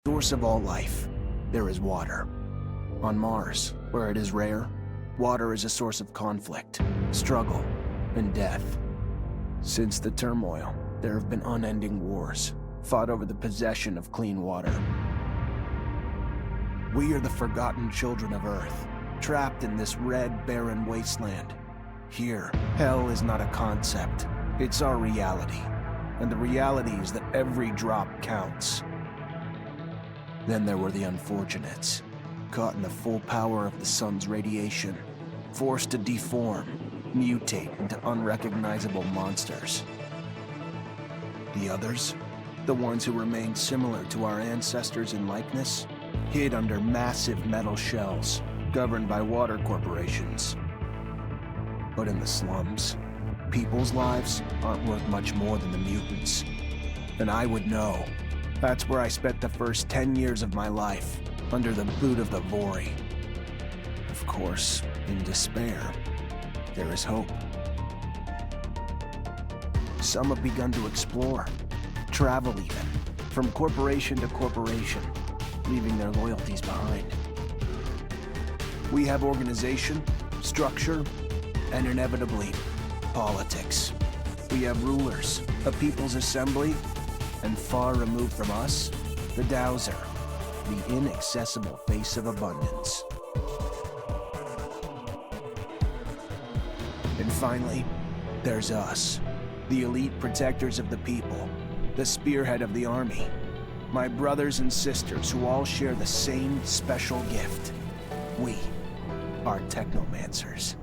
Source of all life, there is water. On Mars, where it is rare, water is a source of conflict, struggle, and death. Since the turmoil, there have been unending wars, fought over the possession of clean water. We are the forgotten children of Earth, trapped in this red, barren wasteland. Here, hell is not a concept, it's our reality. And the reality is that every drop counts. Then there were the unfortunates, caught in the full power of the sun's radiation, forced to deform, mutate into unrecognizable monsters. The others, the ones who remained similar to our ancestors in likeness, hid under massive metal shells, governed by water corporations. But in the slums, people's lives aren't worth much more than the mutants. And I would know. That's where I spent the first 10 years of my life, under the boot of the Vori. Of course, in despair, there is hope. Some have begun to explore, travel even, from corporation to corporation, leaving their loyalties behind. We have organization, structure, and inevitably, politics. We have rulers, a people's assembly, and far removed from us, the Dowser, the inaccessible face of abundance. And finally, there's us, the elite protectors of the people, the spearhead of the army, my brothers and sisters who all share the same special gift. We are Technomancers.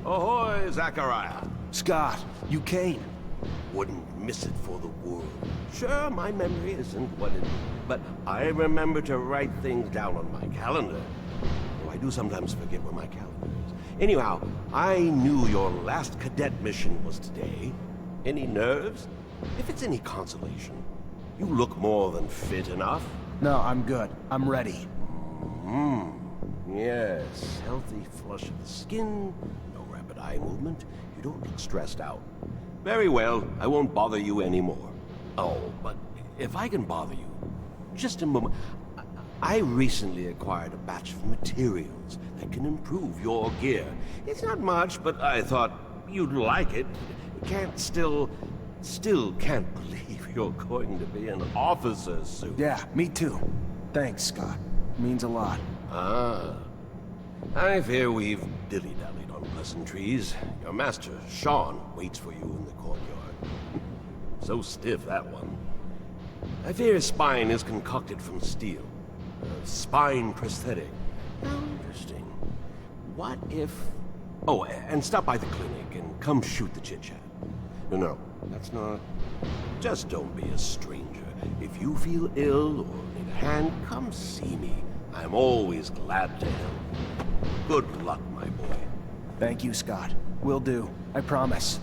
Ahoy, Zachariah. Scott, you came. Wouldn't miss it for the world. Sure, my memory isn't what it is, but I remember to write things down on my calendar. Though I do sometimes forget where my calendar is. Anyhow, I knew your last cadet mission was today. Any nerves? If it's any consolation, you look more than fit enough. No, I'm good. I'm ready. Yes, healthy flush of the skin, no rapid eye movement. You don't look stressed out. Very well, I won't bother you anymore. Oh, but if I can bother you, just a moment. I recently acquired a batch of materials that can improve your gear. It's not much, but I thought you'd like it. Still can't believe you're going to be an officer soon. Yeah, me too. Thanks, Scott. Means a lot. Ah. I fear we've dilly-dallied on pleasantries. Your master, Sean, waits for you in the courtyard. So stiff, that one. I fear his spine is concocted from steel. A spine prosthetic. How interesting. What if... Oh, and stop by the clinic and come shoot the chit-chat. No, that's not... Just don't be a stranger. If you feel ill or need a hand, come see me. I'm always glad to help. Good luck, my boy. Thank you, Scott. Will do. I promise.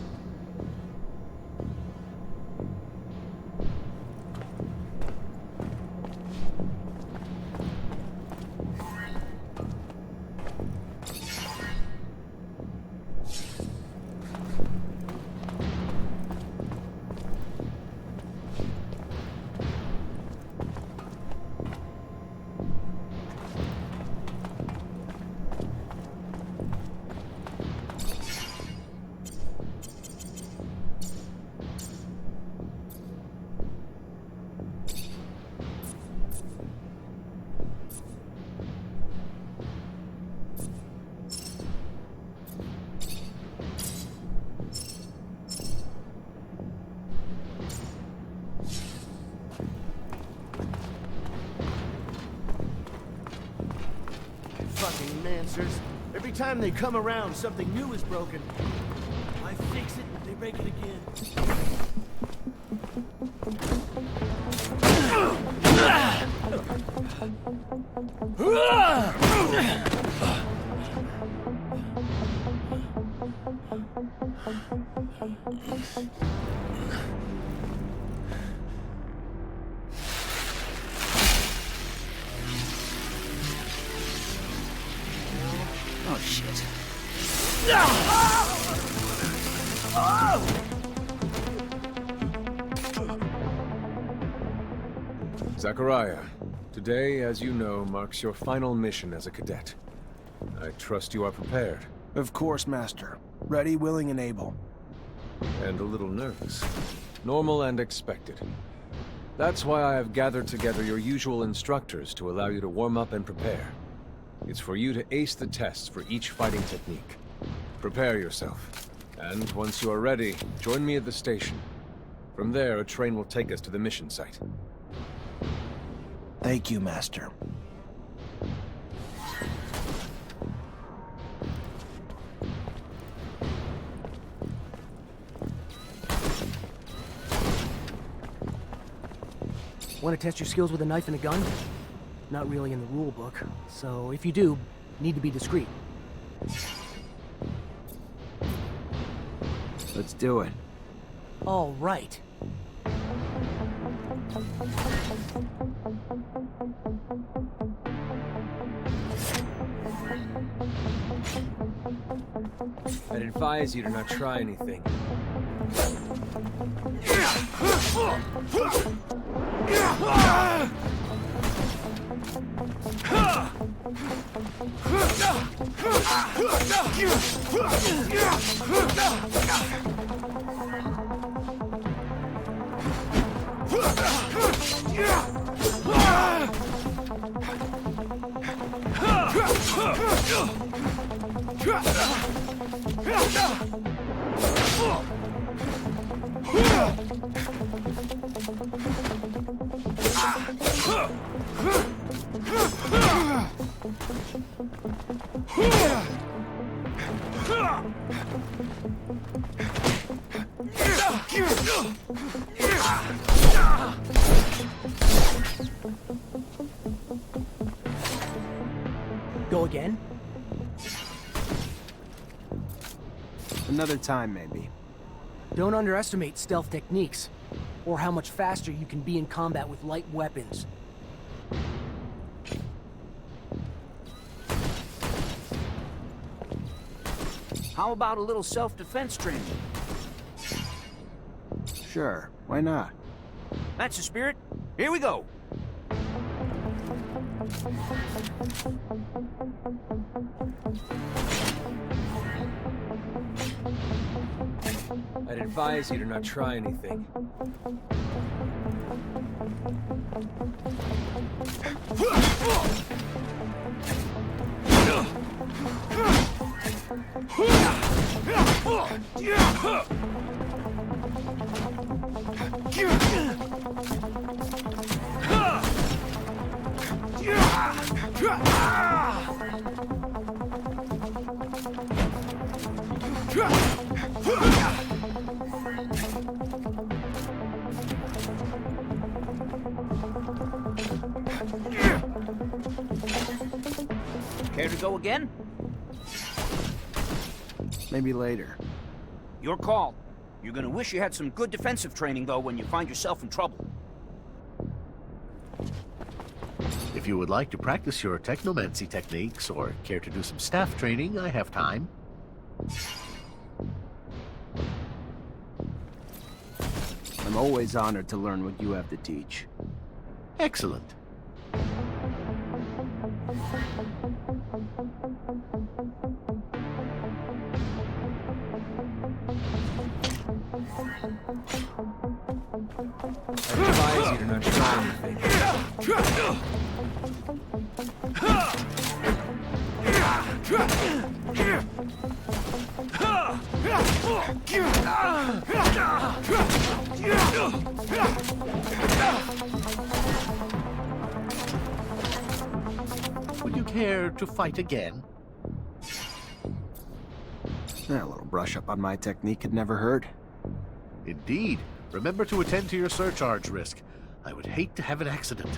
Fucking Mancers. Every time they come around, something new is broken. I fix it, they break it again. Oh, shit. Zachariah, today, as you know, marks your final mission as a cadet. I trust you are prepared. Of course, Master. Ready, willing, and able. And a little nervous. Normal and expected. That's why I have gathered together your usual instructors to allow you to warm up and prepare. It's for you to ace the tests for each fighting technique. Prepare yourself. And once you are ready, join me at the station. From there, a train will take us to the mission site. Thank you, Master. Want to test your skills with a knife and a gun? Not really in the rule book, so if you do, need to be discreet. Let's do it. All right. I'd advise you to not try anything. Go again? Another time, maybe. Don't underestimate stealth techniques, or how much faster you can be in combat with light weapons. How about a little self-defense training? Sure, why not? That's the spirit. Here we go. I'd advise you to not try anything. Care to go again? Maybe later. Your call. You're gonna wish you had some good defensive training, though, when you find yourself in trouble. If you would like to practice your Technomancy techniques or care to do some staff training, I have time. I'm always honored to learn what you have to teach. Excellent. I advise you to not try anything. Would you care to fight again? A little brush up on my technique could never hurt. Indeed. Remember to attend to your surcharge risk. I would hate to have an accident.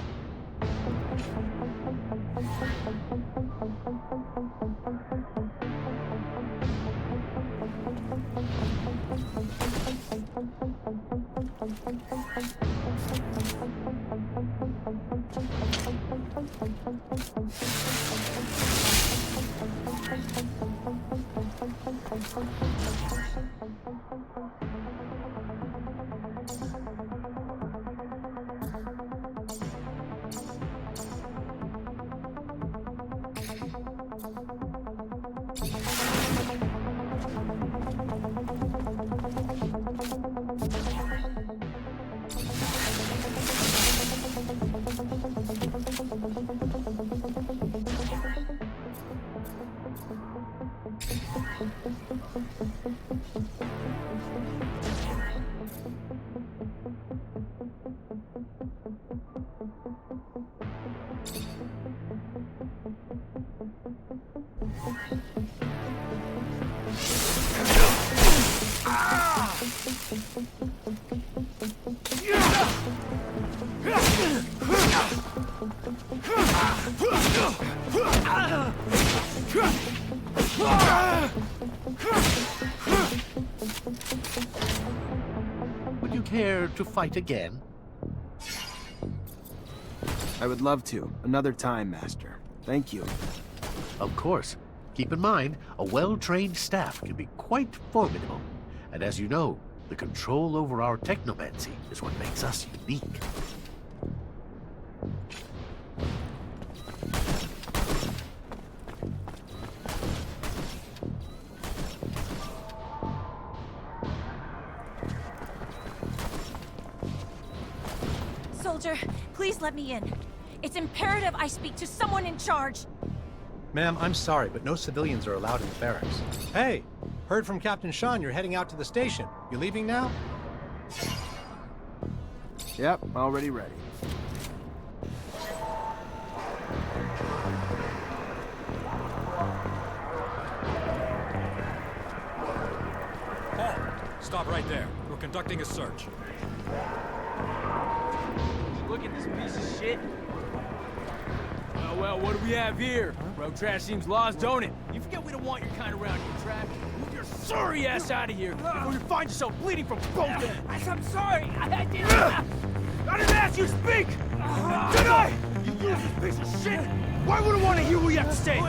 Would you care to fight again? I would love to. Another time, Master. Thank you. Of course. Keep in mind, a well-trained staff can be quite formidable. And as you know, the control over our Technomancy is what makes us unique. Soldier, please let me in. It's imperative I speak to someone in charge. Ma'am, I'm sorry, but no civilians are allowed in the barracks. Hey, heard from Captain Sean you're heading out to the station. You leaving now? Yep, already ready. Halt! Stop right there. We're conducting a search. Look at this piece of shit. Well, what do we have here? Road trash seems lost, don't it? You forget we don't want your kind around here, Trav. Move your sorry ass out of here before you find yourself bleeding from both ends. I'm sorry. I didn't ask you to speak! Did I? You useless piece of shit! Why would I want to hear what you have to say?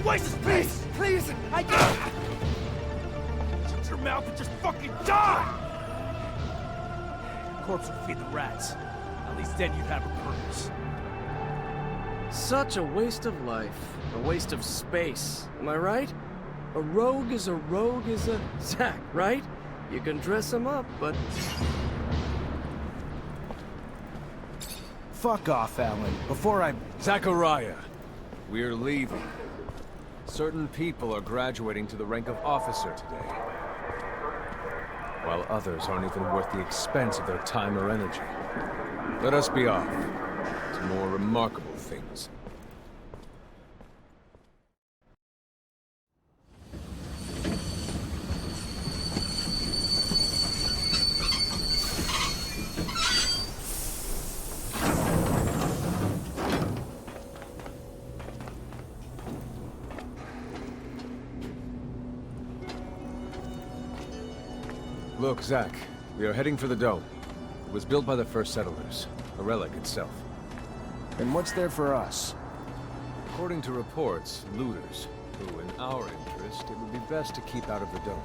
Waste of space! Please! I can't! Shut your mouth and just fucking die! Corpse will feed the rats. At least then you'd have a purpose. Such a waste of life. A waste of space. Am I right? A rogue is a Zack, right? You can dress him up, but... Fuck off, Alan, before I... Zachariah, we're leaving. Certain people are graduating to the rank of officer today, while others aren't even worth the expense of their time or energy. Let us be off to more remarkable things. Look, Zach, we are heading for the dome. It was built by the first settlers, a relic itself. And what's there for us? According to reports, looters, who in our interest, it would be best to keep out of the dome.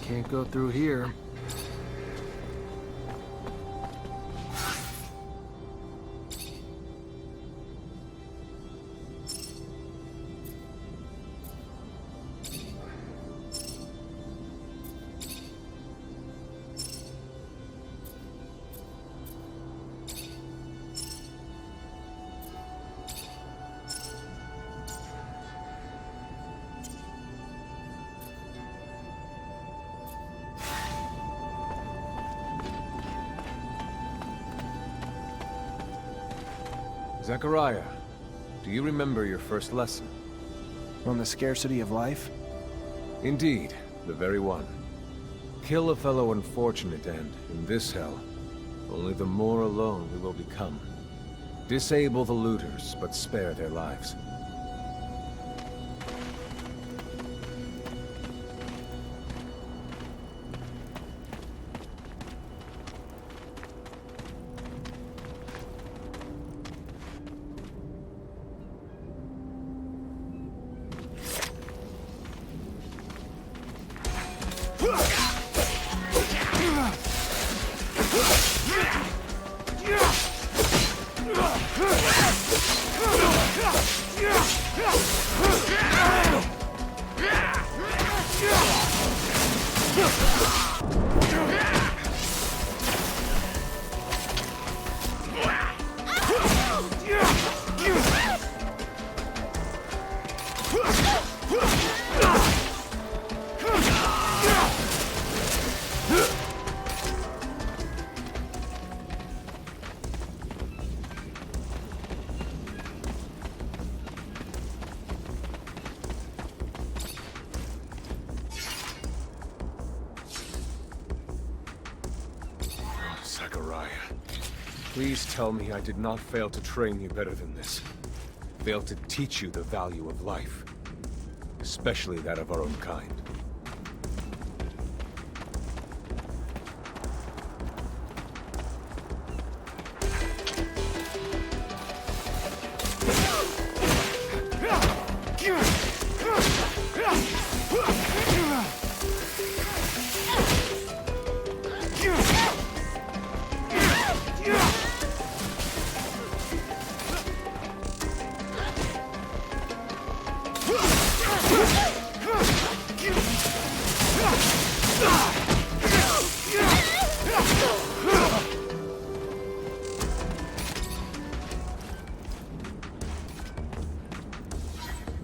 Can't go through here. Zachariah, do you remember your first lesson? On the scarcity of life? Indeed, the very one. Kill a fellow unfortunate and, in this hell, only the more alone we will become. Disable the looters, but spare their lives. Zachariah, please tell me I did not fail to train you better than this. Fail to teach you the value of life. Especially that of our own kind.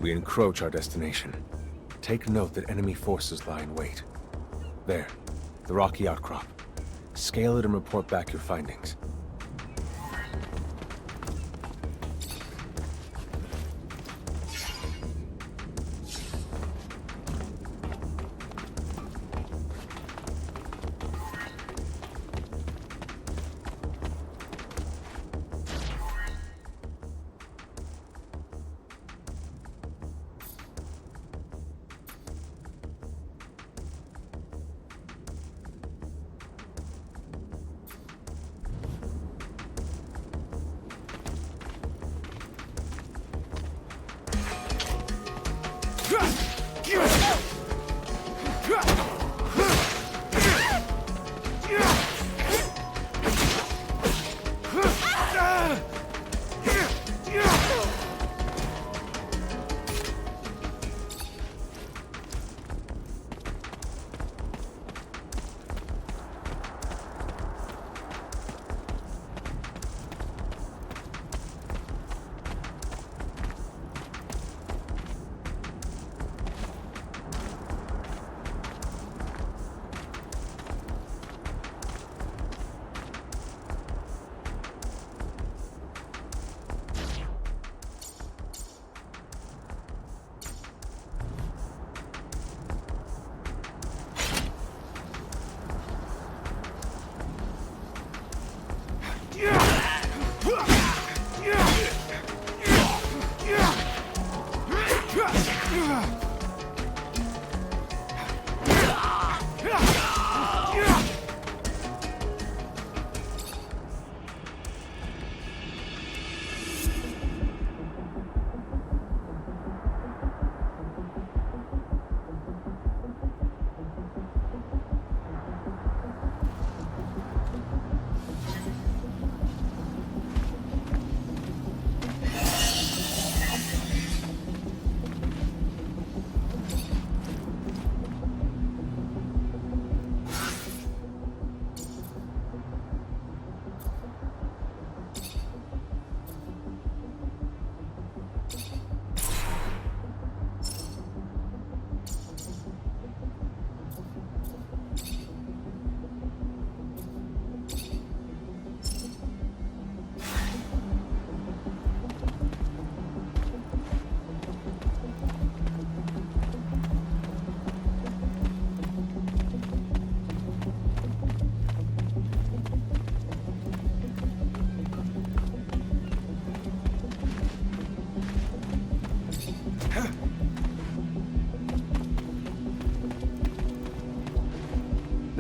We encroach our destination. Take note that enemy forces lie in wait. There, the rocky outcrop. Scale it and report back your findings.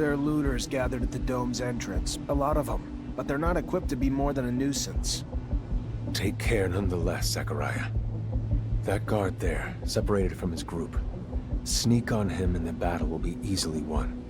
There are looters gathered at the dome's entrance. A lot of them. But they're not equipped to be more than a nuisance. Take care nonetheless, Zachariah. That guard there, separated from his group. Sneak on him and the battle will be easily won.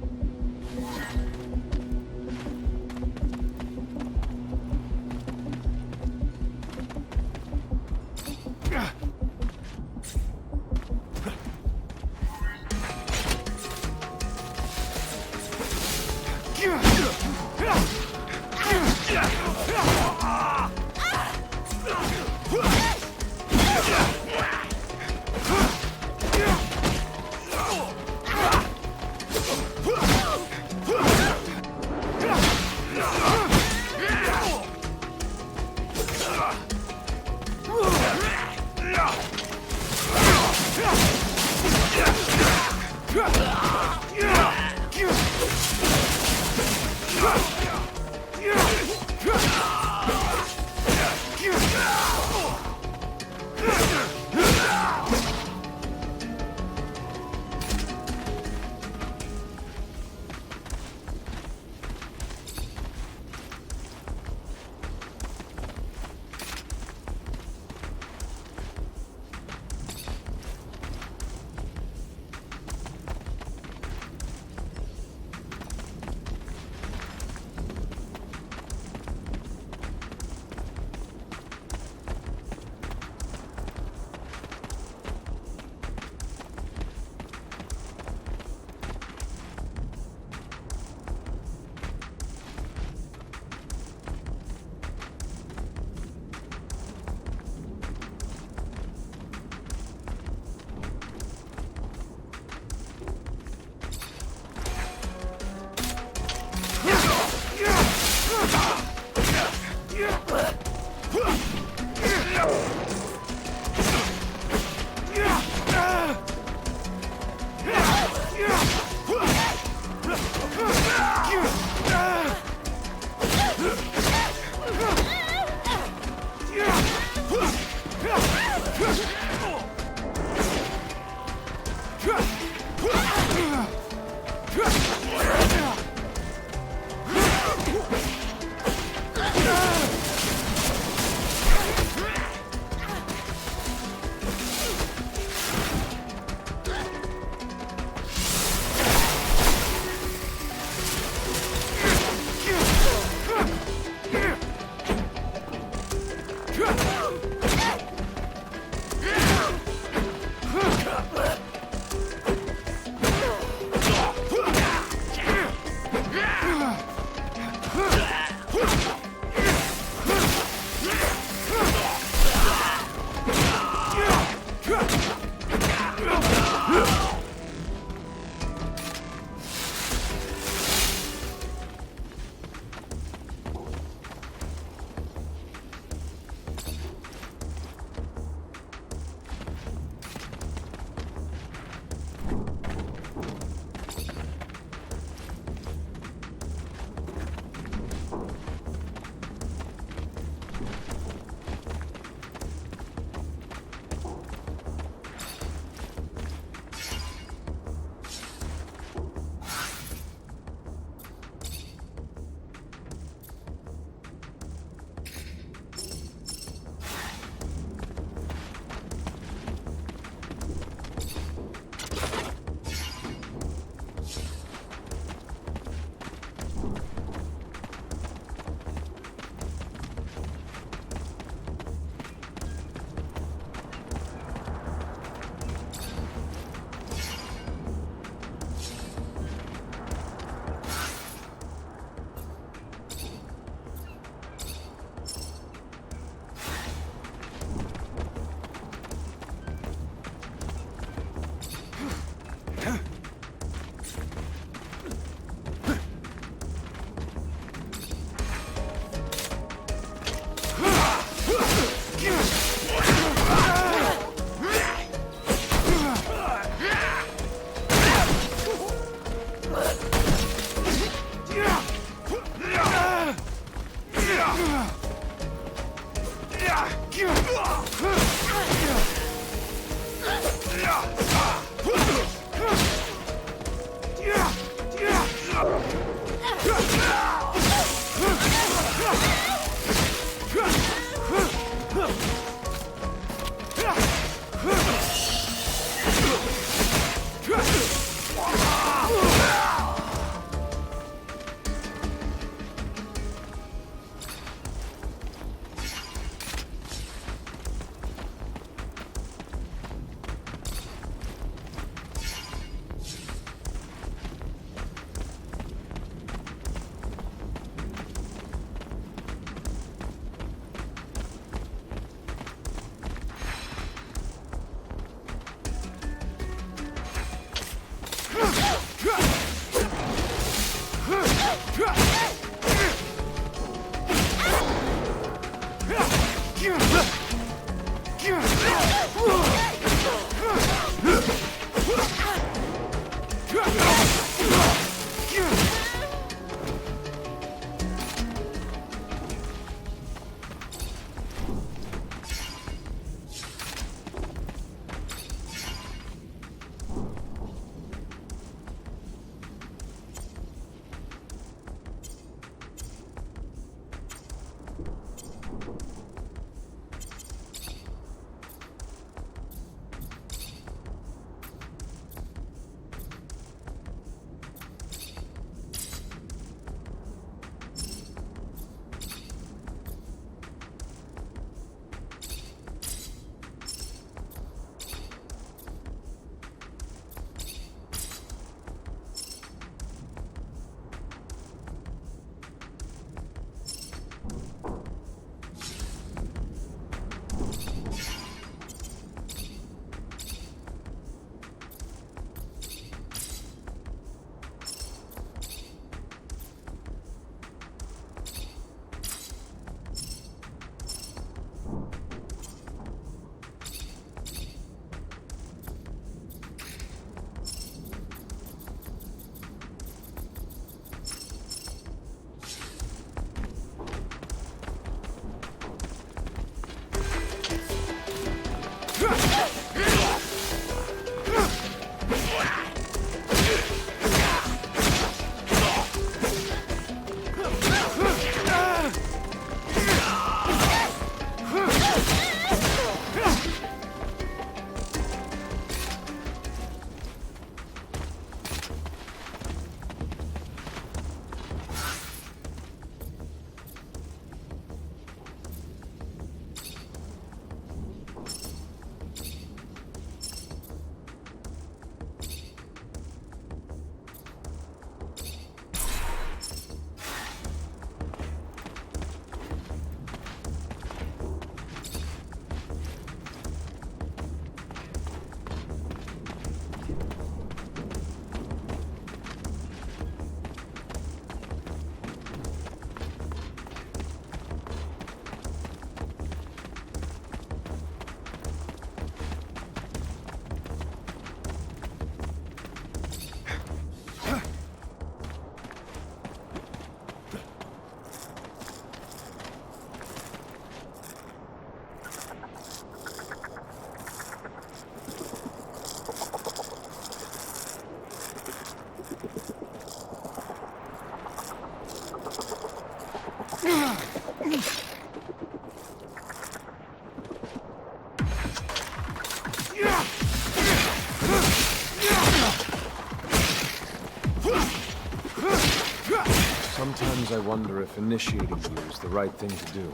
Sometimes I wonder if initiating you is the right thing to do.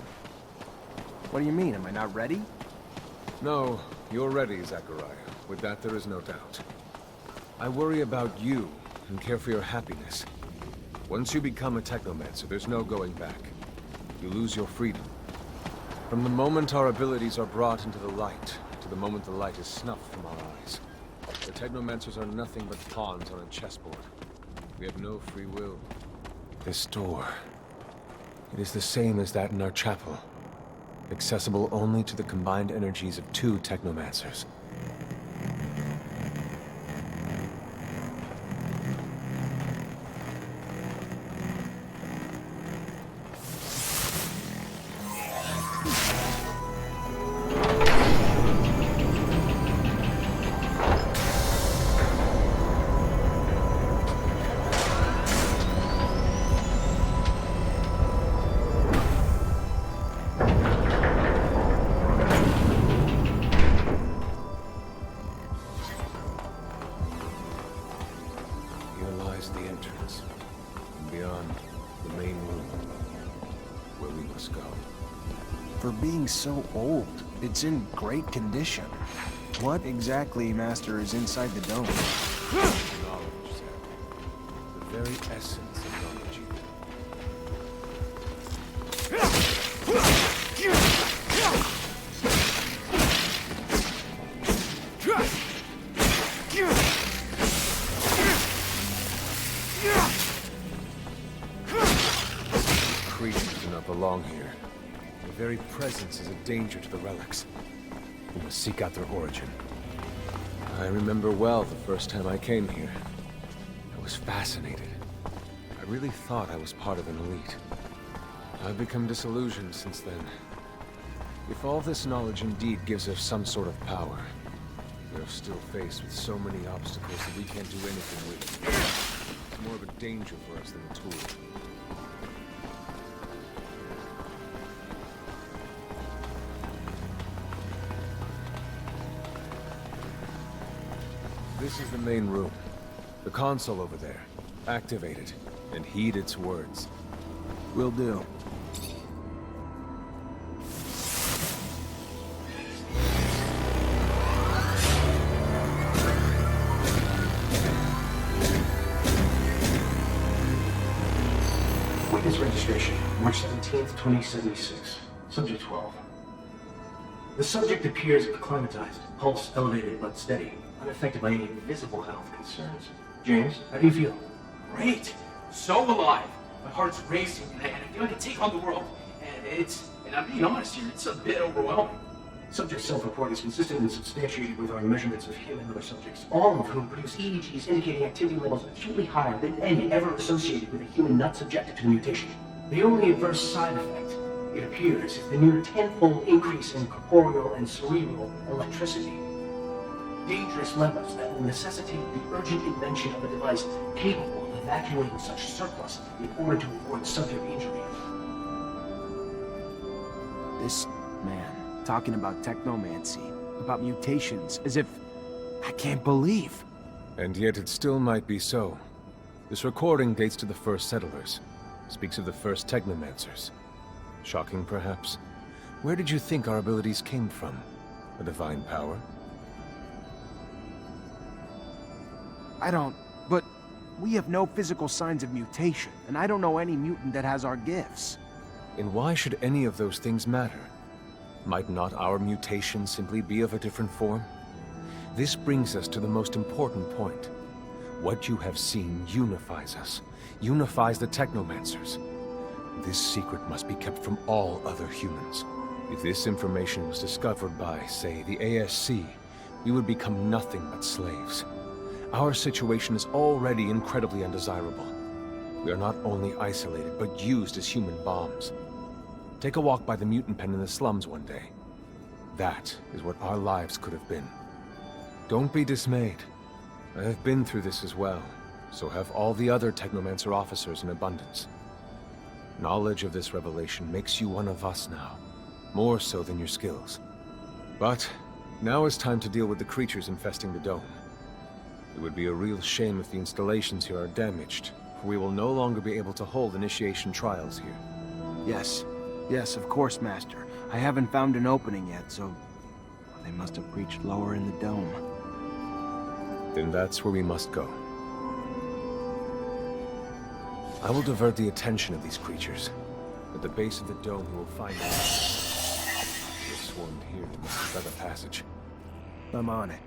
What do you mean? Am I not ready? No, you're ready, Zachariah. With that, there is no doubt. I worry about you and care for your happiness. Once you become a Technomancer, there's no going back. You lose your freedom. From the moment our abilities are brought into the light, to the moment the light is snuffed from our eyes. The Technomancers are nothing but pawns on a chessboard. We have no free will. This door... it is the same as that in our chapel. Accessible only to the combined energies of 2 Technomancers. So old. It's in great condition. What exactly, Master, is inside the dome? Knowledge, Zach. The very essence of knowledge. Creatures do not belong here. Their very presence is a danger to the relics. We must seek out their origin. I remember well the first time I came here. I was fascinated. I really thought I was part of an elite. I've become disillusioned since then. If all this knowledge indeed gives us some sort of power, we are still faced with so many obstacles that we can't do anything with. It's more of a danger for us than a tool. This is the main room. The console over there. Activate it, and heed its words. Will do. Witness registration, March 17th, 2076. Subject 12. The subject appears acclimatized, pulse elevated but steady, unaffected by any visible health concerns. James, how do you feel? Great! So alive! My heart's racing, and I feel like I can take on the world. And I'm being honest here, it's a bit overwhelming. Subject self-report is consistent and substantiated with our measurements of human and other subjects, all of whom produce EEGs indicating activity levels acutely higher than any ever associated with a human not subjected to the mutation. The only adverse side effect, it appears, is the near tenfold increase in corporeal and cerebral electricity. Dangerous levels that will necessitate the urgent invention of a device capable of evacuating such surplus in order to avoid subject injury. This man, talking about technomancy, about mutations, as if... I can't believe. And yet it still might be so. This recording dates to the first settlers. Speaks of the first Technomancers. Shocking, perhaps? Where did you think our abilities came from? A divine power? I don't... but we have no physical signs of mutation, and I don't know any mutant that has our gifts. And why should any of those things matter? Might not our mutation simply be of a different form? This brings us to the most important point. What you have seen unifies us, unifies the Technomancers. This secret must be kept from all other humans. If this information was discovered by, say, the ASC, we would become nothing but slaves. Our situation is already incredibly undesirable. We are not only isolated, but used as human bombs. Take a walk by the mutant pen in the slums one day. That is what our lives could have been. Don't be dismayed. I have been through this as well. So have all the other Technomancer officers in abundance. Knowledge of this revelation makes you one of us now, more so than your skills. But now is time to deal with the creatures infesting the dome. It would be a real shame if the installations here are damaged, for we will no longer be able to hold initiation trials here. Yes. Yes, of course, Master. I haven't found an opening yet, so... they must have breached lower in the dome. Then that's where we must go. I will divert the attention of these creatures. At the base of the dome, we will find them. They swarmed here to make another passage. I'm on it.